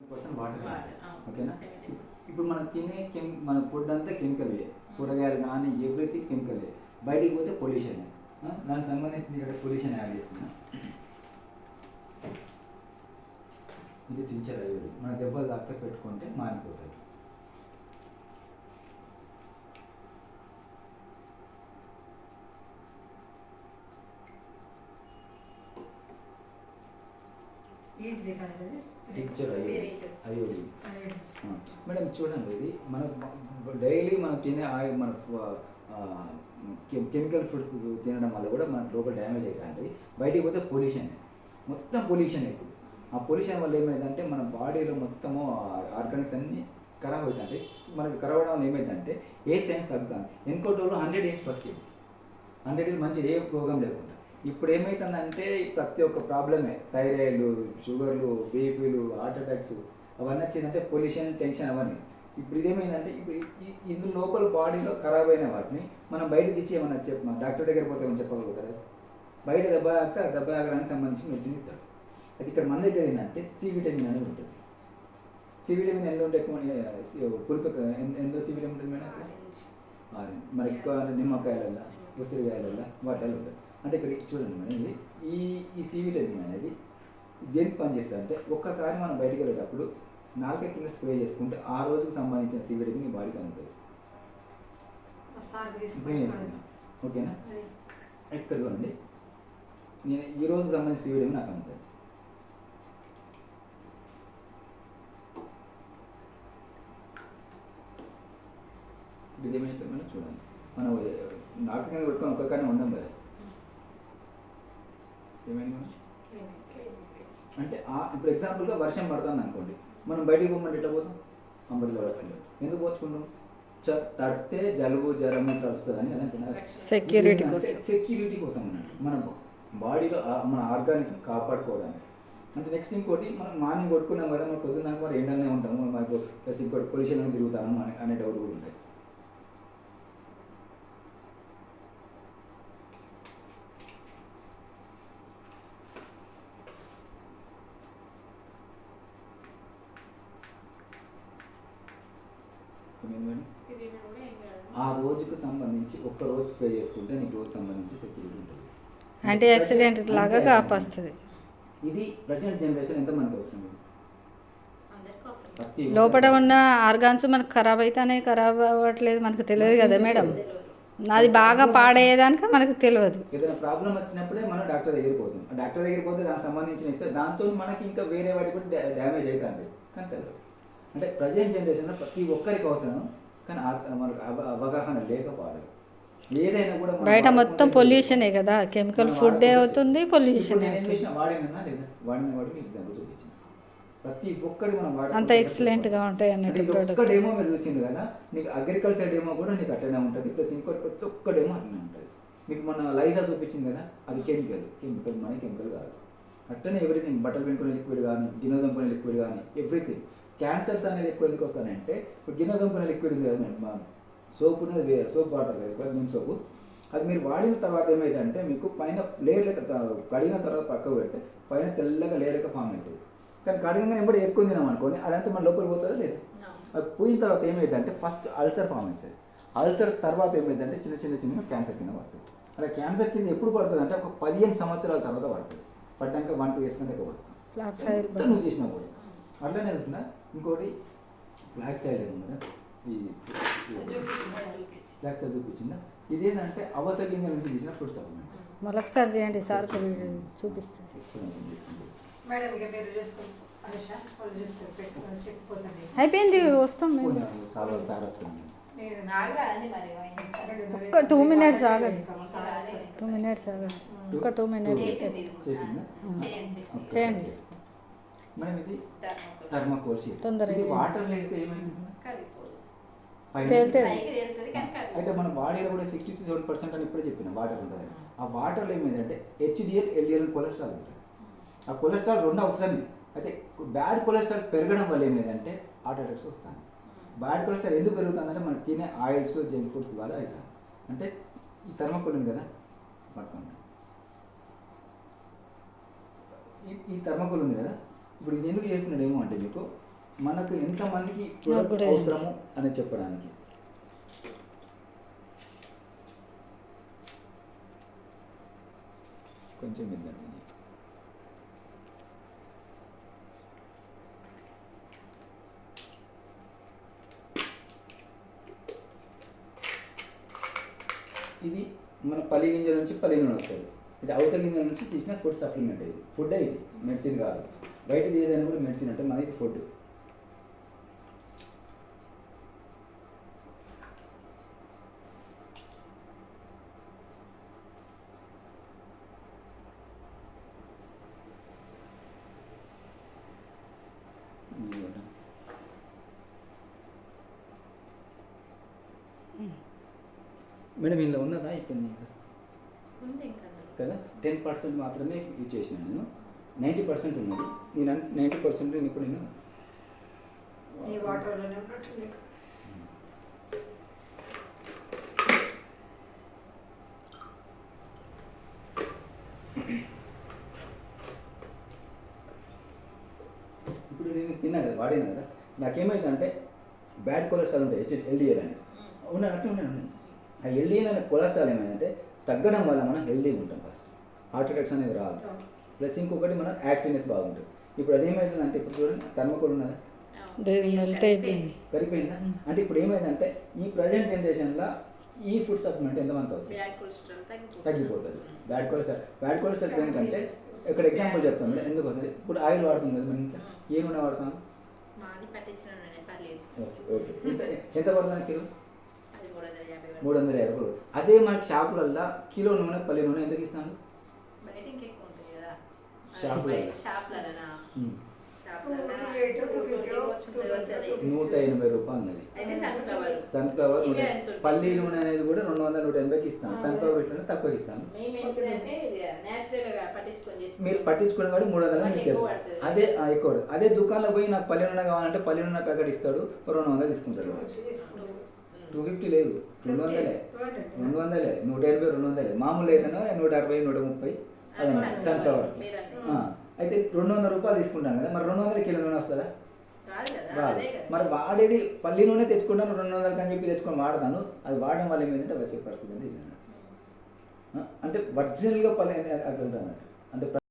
Water. ఓకేనా? ఇప్పుడు మనం తినే మన ఫుడ్ అంతా కెమికల్, కూరగాయలు కానీ ఎవ్రీథింగ్ కెమికల్. బయటికి పోతే పొల్యూషన్. దానికి సంబంధించి ఇక్కడ పొల్యూషన్ యాడ్ చేస్తున్నా. ఇది టీచర్ అయ్యేది మన దెబ్బలు దాకా పెట్టుకుంటే మారిపోతుంది. టీచర్ అయ్యేది మేడం చూడండి, ఇది మన డైలీ మనం తినే మన కెమికల్ ఫుడ్స్ తినడం వల్ల కూడా మనకు లోపల డ్యామేజ్ అవుతుంది. బయటికి పోతే పొల్యూషన్, మొత్తం పొల్యూషన్. ఇప్పుడు ఆ పొల్యూషన్ వల్ల ఏమైందంటే మన బాడీలో మొత్తము ఆర్గానిక్స్ అన్నీ ఖరాబ్ అవుతాయి. మనకి ఖరాబ్ అవడం వల్ల ఏమైందంటే ఏ సైన్స్ తగ్గుతుంది. ఎన్కోటోళ్ళు 100 years బతికింది, 100 years మంచి ఏ రోగం లేకుండా. ఇప్పుడు ఏమవుతుందంటే ప్రతి ఒక్క ప్రాబ్లమే, థైరాయిడ్లు, షుగర్లు, బీపీలు, హార్ట్ అటాక్స్ అవన్నీ వచ్చిందంటే పొల్యూషన్, టెన్షన్ అవన్నీ. ఇప్పుడు ఇదేమైందంటే ఇప్పుడు ఇందులో లోపల బాడీలో ఖరాబ్ అయిన వాటిని మనం బయట తీసి ఏమన్నా డాక్టర్ దగ్గర పోతే ఏమన్నా చెప్పగలుగుతారు. బయట దెబ్బ తాగితే ఆ దెబ్బ తాగడానికి సంబంధించి మెడిసిన్ ఇస్తాడు. అది ఇక్కడ మన దగ్గర ఏంటంటే సి విటమిన్ అనేది ఉంటుంది. సి విటమిన్ ఎందులో ఉంటే ఎక్కువ పులుపు ఎందులో సి విటమిన్ ఉంటుంది మేడం? మరి ఎక్కువ నిమ్మకాయలల్లో, ఉసిరికాయలల్లో వాటిల్లో ఉంటుంది. అంటే ఇక్కడ చూడండి మేడం, ఇది ఈ సి విటమిన్ అనేది దేనికి పనిచేస్తుంది అంటే ఒక్కసారి మనం బయటకు వెళ్ళేటప్పుడు నాలుక కింద స్ప్రే చేసుకుంటే ఆ రోజుకు సంబంధించిన సి విటమిన్ మీ బాడీకి అందుతుంది. స్ప్రే చేసుకున్నాం, ఓకేనా? ఇక్కడ చూడండి, నేను ఈ రోజుకు సంబంధించిన సి విటమిన్ నాకు అందుతుంది. ఇది ఏమైతే మనం చూడండి, మనం నాలుక కింద పెట్టుకొని ఒక్కగానే ఉండం కదా. ఏమైంది మనం అంటే ఇప్పుడు ఎగ్జాంపుల్గా వర్షం పడుతుంది అనుకోండి, మనం బయటికి పోమంటే ఎట్లా పోతాం? అంబరిలో పట్టుకుంటాం. ఎందుకు పోచుకుంటాం? తడితే జలుబు, జ్వరం ఇట్లా వస్తుందని అదంటున్నారు. సెక్యూరిటీ కోసం మన బాడీలో మన ఆర్గానిక్స్ కాపాడుకోవడానికి. అంటే నెక్స్ట్ ఇంకోటి, మనం మార్నింగ్ కొట్టుకున్నాం కదా, మనం పొద్దున్న మరి ఎండలనే ఉంటాము, మనకు ప్లస్ ఇంకోటి పొల్యూషన్ తిరుగుతాము అనే డౌట్ కూడా ఉంటుంది. ఆ రోజుకు సంబంధించి ఒక్క రోజు స్ప్రే చేసుకుంటే నీకు రోజు సంబంధించి సెక్యూరిటీ ఉంటుంది, యాంటీ యాక్సిడెంట్ లాగా కాపాస్తుంది. ఇది ప్రజెంట్ జనరేషన్ ఎంత మనకు అవసరం. లోపల ఉన్న ఆర్గాన్స్ మనకు ఖరాబ్ అవుతానే, ఖరాబ్ అవ్వట్లేదు మనకు తెలియదు కదా మేడం. అది బాగా పాడేదానికి మనకు తెలియదు. ఏదైనా ప్రాబ్లం వచ్చినప్పుడే మనం డాక్టర్ దగ్గరికి పోతాం. డాక్టర్ దగ్గరికి పోతే దానికి సంబంధించిన ఇస్తే దాంతో మనకి ఇంకా వేరే వాటికి కూడా డ్యామేజ్ అవుతుంది కానీ తెలియదు. అంటే ప్రజెంట్ జనరేషన్లో ప్రతి ఒక్కరికి అవసరం, కానీ మనకు అవగాహన లేకపోవడం. ఏదైనా కూడా బయట మొత్తం పొల్యూషనే కదా, కెమికల్ ఫుడ్ అవుతుంది, పొల్యూషన్ వాడిన వాడికి ఎగ్జాంపుల్ చూపించింది. ప్రతి ఒక్కటి మనం అంత ఎక్సలెంట్గా ఉంటాయి అన్నట్టు. ఒక్క డేమో మీరు చూసింది కదా, నీకు అగ్రికల్చర్ డేమో కూడా నీకు అట్లనే ఉంటుంది, ప్లస్ ఇంకోటి ప్రతి ఒక్క డేమో అట్లనే ఉంటుంది. మీకు మన లైజా చూపించింది కదా, అది కెమికల్ మన కెమికల్ కాదు. అట్లనే ఎవ్రీథింగ్, బట్టలు పెట్టుకునే లిక్విడ్ కానీ, గిన్నె దంపుకునే లిక్విడ్ కానీ, ఎవ్రీథింగ్. క్యాన్సర్స్ అనేది ఎక్కువ ఎందుకు వస్తానంటే, ఇప్పుడు గిన్నె దంపుకునే లిక్విడ్ ఉంది కదా, మా సోప్ ఉన్నది, సోప్ వాటర్ కదా, నిమ్ సోపు, అది మీరు వాడిన తర్వాత ఏమైందంటే మీకు పైన లేయర్ లెక్క, కడిగిన తర్వాత పక్కకు పెడితే పైన తెల్లగా లేయర్ లెక్క ఫామ్ అవుతుంది. కానీ కడిగిన ఎప్పుడు వేసుకొని తినాం అనుకోని అదంతా మన లోపలికి పోతుందా లేదు. అది పోయిన తర్వాత ఏమైందంటే ఫస్ట్ అల్సర్ ఫామ్ అవుతుంది. అల్సర్ తర్వాత ఏమైందంటే చిన్న చిన్న చిన్న క్యాన్సర్ కింద పడుతుంది. అలా క్యాన్సర్ కింద ఎప్పుడు పడుతుంది అంటే ఒక 15 సంవత్సరాల తర్వాత పడుతుంది. పడ్డాక 1-2 years కంటే ఎక్కువ పడుతుంది. నువ్వు చేసినప్పుడు అట్లనే చూసినా. ఇంకోటి బ్లాక్ సైడ్ ఏమో కదా, ఈ బ్లాక్ సైడ్ చూపించిందా, ఇదేంటంటే అవసరంగా నుంచి తీసిన ఫుడ్ సప్లిమెంట్. మరొకసారి చేయండి సార్, చూపిస్తుంది. అయిపోయింది, వస్తాం సార్ వస్తుంది. ఒక 2 minutes ఆగండి, 2 minutes ఆగండి, ఒక 2 minutes చేయండి. మనం ఇది థర్మాకోల్ షీట్ తొందరగా వాటర్ వేస్తే ఏమైంది అయితే మన బాడీలో కూడా 60-70% అని ఇప్పుడే చెప్పిన వాటర్ ఉంటుంది. ఆ వాటర్లో ఏమైందంటే HDL, LDL కొలెస్ట్రాల్ ఉంటుంది. ఆ కొలెస్ట్రాల్ రెండు అవసరమే. అయితే బ్యాడ్ కొలెస్ట్రాల్ పెరగడం వల్ల ఏమైందంటే హార్ట్ అటాక్స్ వస్తాయి. బ్యాడ్ కొలెస్ట్రాల్ ఎందుకు పెరుగుతుందంటే మనం తినే ఆయిల్స్, జంక్ ఫుడ్స్ ద్వారా అవుతాయి. అంటే ఈ థర్మాకోల్ ఉంది కదా, పట్టుకోండి. ఈ థర్మాకోల్ ఉంది కదా, ఇప్పుడు ఇది ఎందుకు చేస్తున్నాడు ఏమో అంటే మీకు మనకు ఎంతమందికి నాకు ప్రోడక్ట్ కూడా అవసరము అని చెప్పడానికి. కొంచెం ఇద్దండి. ఇది మన పల్లి గింజల నుంచి పల్లి నూనె వస్తుంది. ఇది అవసర గింజల నుంచి తీసిన ఫుడ్ సప్లిమెంట్. ఇది ఫుడ్, ఇది మెడిసిన్ కాదు. బయటది ఏదైనా కూడా మెడిసిన్ అంటే మనకి ఫుడ్. మేడం ఇందులో ఉన్నదా అయిపోయింది ఇంకా కదా? 10% మాత్రమే యూజ్ చేసిన నేను. 90% ఉన్నది. నేను 90% ఇప్పుడు నేను ఇప్పుడు నేను తిన్నా కదా, వాడినా కదా, నాకేమైందంటే బ్యాడ్ కొలెస్ట్రాల్ ఉంటాయి, ఎల్డిఎల్ అని ఉన్నట్టు ఉన్నాను. ఆ ఎల్డిఎల్ అనే కొలెస్ట్రాల్ ఏమైందంటే తగ్గడం వల్ల మనం హెల్దీగా ఉంటాం. ఫస్ట్ హార్ట్ అటాక్స్ అనేది రాదు. ప్లస్ ఇంకొకటి మన యాక్టివ్నెస్ బాగుంటుంది. ఇప్పుడు అదేమైందంటే ఇప్పుడు చూడండి థర్మకోల్ ఉన్నదా, మెల్ట్ అయిపోయింది. కరిగిపోయిందా? అంటే ఇప్పుడు ఏమైందంటే ఈ ప్రజెంట్ జనరేషన్లో ఈ ఫుడ్ సప్లిమెంట్ ఎంతమంది అవసరం తగ్గిపోతుంది. బ్యాడ్ కొలెస్ట్రాల్ ఏంటంటే ఇక్కడ ఎగ్జాంపుల్ చెప్తాను ఎందుకు వస్తుంది. ఇప్పుడు ఆయిల్ వాడుతుంది కదా మన ఇంట్లో, ఏ నూనె వాడతాం? ఓకే ఎంత పడుతుంది కిలో? 350 రూపాయలు. అదే మనకి షాపులల్లో కిలో నూనె పల్లి నూనె ఎందుకు ఇస్తాను? షాపులలో 180 రూపాయలు ఉన్నది. సన్ఫ్లవర్ నూనె, పల్లి నూనె అనేది కూడా 200-180కి ఇస్తాను. సన్ఫ్లవర్ ఇట్లా తక్కువ ఇస్తాను. మీరు పట్టించుకునే కాబట్టి 300 మీకు తెలుసు. అదే ఎక్కువ. అదే దుకాణంలో పోయి నాకు పల్లి నూనె కావాలంటే పల్లి నూనె ప్యాకెట్ ఇస్తాడు, 200 తీసుకుంటాడు. 250 లేదు, 200, 180, 200. మామూలు అయితేనో 160, 130 అదే సన్ఫ్లవర్. అయితే 200 రూపాయలు తీసుకుంటాను కదా, మరి 200 కిలో నూనె వస్తుందా? రాదు. మరి వాడేది పల్లి నూనె తెచ్చుకుంటాను 200 అని చెప్పి తెచ్చుకొని వాడతాను. అది వాడడం వల్ల ఏమైందంటే వచ్చే పరిస్థితి అంటే ఒరిజినల్గా పల్లి అట్లా ఉంటుంది అంటే